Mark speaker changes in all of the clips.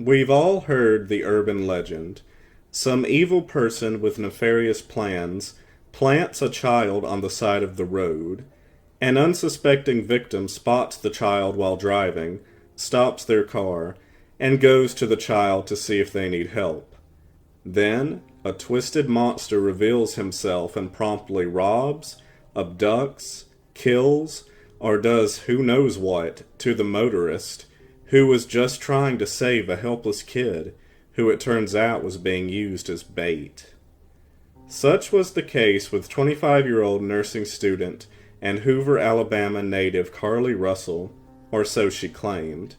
Speaker 1: We've all heard the urban legend. Some evil person with nefarious plans plants a child on the side of the road. An unsuspecting victim spots the child while driving, stops their car, and goes to the child to see if they need help. Then, a twisted monster reveals himself and promptly robs, abducts, kills, or does who knows what to the motorist who was just trying to save a helpless kid who it turns out was being used as bait. Such was the case with 25-year-old nursing student and Hoover, Alabama native Carlee Russell, or so she claimed.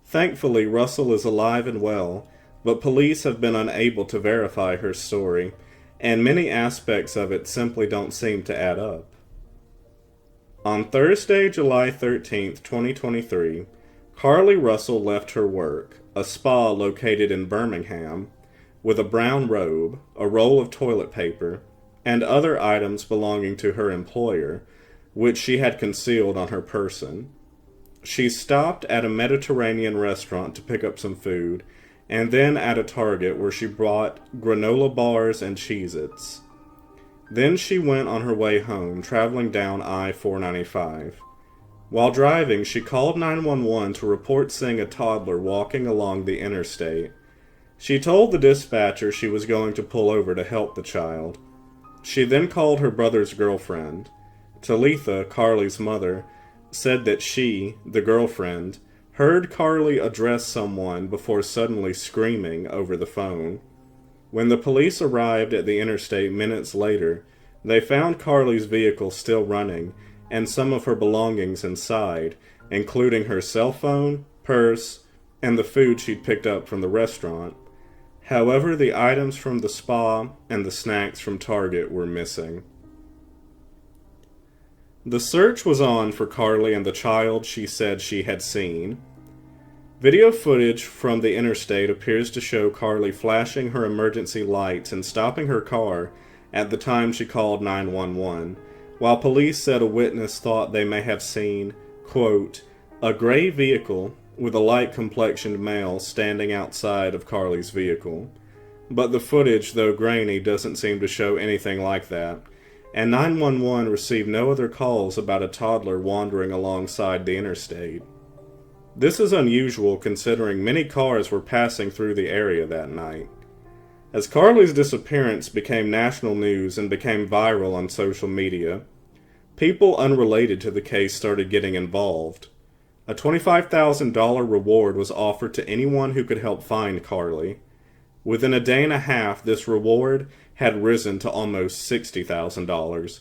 Speaker 1: Thankfully, Russell is alive and well, but police have been unable to verify her story, and many aspects of it simply don't seem to add up. On Thursday, July 13th, 2023, Carlee Russell left her work, a spa located in Birmingham, with a brown robe, a roll of toilet paper, and other items belonging to her employer, which she had concealed on her person. She stopped at a Mediterranean restaurant to pick up some food, and then at a Target where she bought granola bars and Cheez-Its. Then she went on her way home, traveling down I-495. While driving, she called 911 to report seeing a toddler walking along the interstate. She told the dispatcher she was going to pull over to help the child. She then called her brother's girlfriend. Talitha, Carlee's mother, said that she, the girlfriend, heard Carlee address someone before suddenly screaming over the phone. When the police arrived at the interstate minutes later, they found Carlee's vehicle still running and some of her belongings inside, including her cell phone, purse, and the food she'd picked up from the restaurant. However, the items from the spa and the snacks from Target were missing. The search was on for Carlee and the child she said she had seen. Video footage from the interstate appears to show Carlee flashing her emergency lights and stopping her car at the time she called 911, while police said a witness thought they may have seen, quote, a gray vehicle with a light-complexioned male standing outside of Carlee's vehicle. But the footage, though grainy, doesn't seem to show anything like that, and 911 received no other calls about a toddler wandering alongside the interstate. This is unusual considering many cars were passing through the area that night. As Carlee's disappearance became national news and became viral on social media, people unrelated to the case started getting involved. A $25,000 reward was offered to anyone who could help find Carlee. Within a day and a half, this reward had risen to almost $60,000.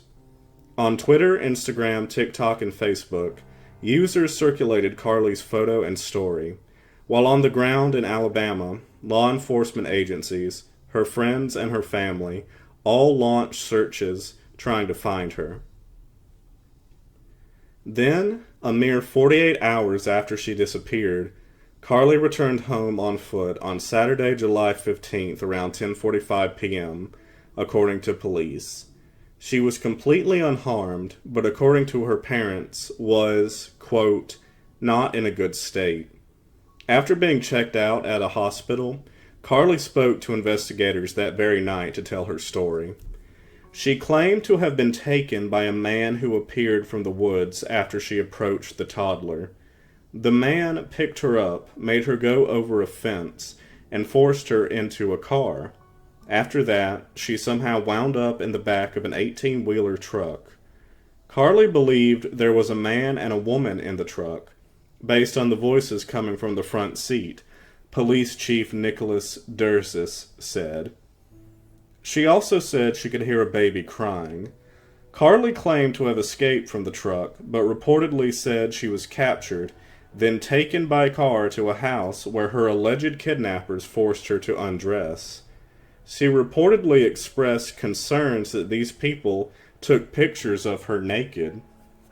Speaker 1: On Twitter, Instagram, TikTok, and Facebook, users circulated Carlee's photo and story, while on the ground in Alabama, law enforcement agencies, her friends, and her family all launched searches trying to find her. Then, a mere 48 hours after she disappeared, Carlee returned home on foot on Saturday, July 15th around 10:45 p.m., according to police. She was completely unharmed, but according to her parents, was, quote, not in a good state. After being checked out at a hospital, Carlee spoke to investigators that very night to tell her story. She claimed to have been taken by a man who appeared from the woods after she approached the toddler. The man picked her up, made her go over a fence, and forced her into a car. After that, she somehow wound up in the back of an 18-wheeler truck. Carlee believed there was a man and a woman in the truck, based on the voices coming from the front seat, Police Chief Nicholas Dursis said. She also said she could hear a baby crying. Carlee claimed to have escaped from the truck, but reportedly said she was captured, then taken by car to a house where her alleged kidnappers forced her to undress. She reportedly expressed concerns that these people took pictures of her naked,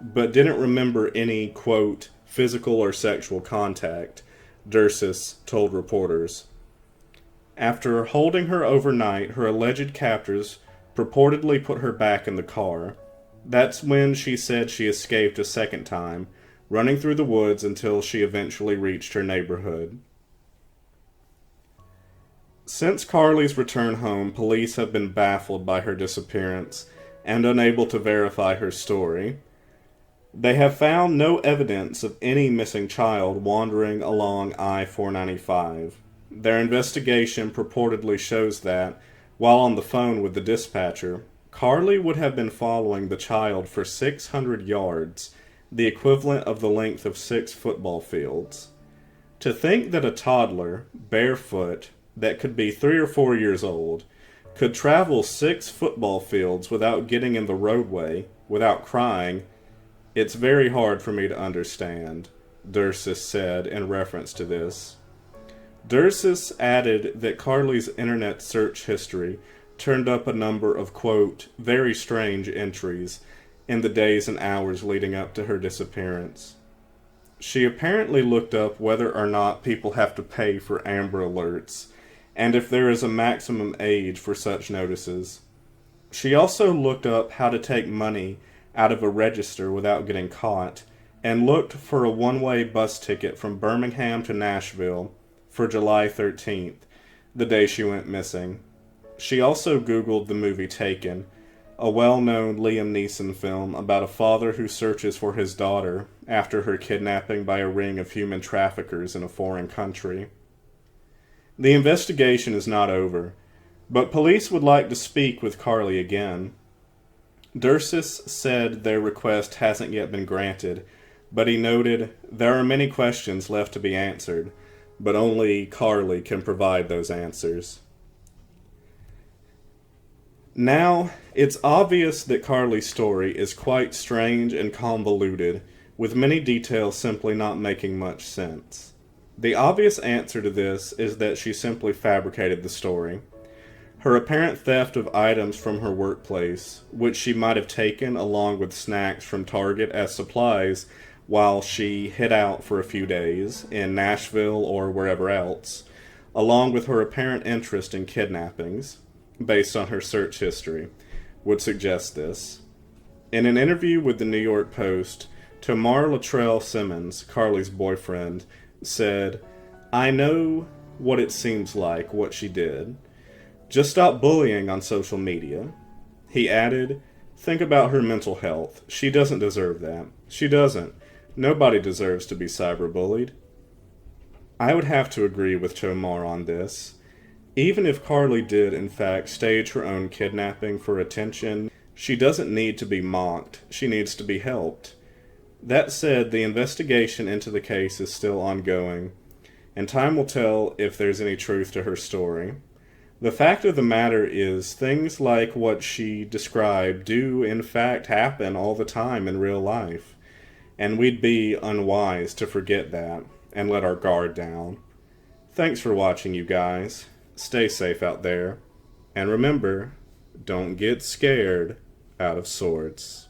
Speaker 1: but didn't remember any, quote, physical or sexual contact, Dursis told reporters. After holding her overnight, her alleged captors purportedly put her back in the car. That's when she said she escaped a second time, running through the woods until she eventually reached her neighborhood. Since Carlee's return home, police have been baffled by her disappearance and unable to verify her story. They have found no evidence of any missing child wandering along I-495. Their investigation purportedly shows that, while on the phone with the dispatcher, Carlee would have been following the child for 600 yards, the equivalent of the length of 6 football fields. To think that a toddler, barefoot, that could be 3 or 4 years old, could travel 6 football fields without getting in the roadway, without crying, it's very hard for me to understand, Dursis said in reference to this. Dursis added that Carlee's internet search history turned up a number of, quote, very strange entries in the days and hours leading up to her disappearance. She apparently looked up whether or not people have to pay for Amber Alerts, and if there is a maximum age for such notices. She also looked up how to take money out of a register without getting caught, and looked for a one-way bus ticket from Birmingham to Nashville for July 13th, the day she went missing. She also Googled the movie Taken, a well-known Liam Neeson film about a father who searches for his daughter after her kidnapping by a ring of human traffickers in a foreign country. The investigation is not over, but police would like to speak with Carlee again. Dursis said their request hasn't yet been granted, but he noted, there are many questions left to be answered, but only Carlee can provide those answers. Now, it's obvious that Carlee's story is quite strange and convoluted, with many details simply not making much sense. The obvious answer to this is that she simply fabricated the story. Her apparent theft of items from her workplace, which she might have taken along with snacks from Target as supplies while she hid out for a few days in Nashville or wherever else, along with her apparent interest in kidnappings, based on her search history, would suggest this. In an interview with the New York Post, Tamar Latrell Simmons, Carlee's boyfriend, said, "I know what it seems like, what she did. Just stop bullying on social media." He added, "Think about her mental health. She doesn't deserve that. She doesn't. Nobody deserves to be cyberbullied." I would have to agree with Tomar on this. Even if Carlee did, in fact, stage her own kidnapping for attention, she doesn't need to be mocked. She needs to be helped. That said, the investigation into the case is still ongoing, and time will tell if there's any truth to her story. The fact of the matter is, things like what she described do in fact happen all the time in real life, and we'd be unwise to forget that and let our guard down. Thanks for watching, you guys. Stay safe out there, and remember, don't get scared out of swords.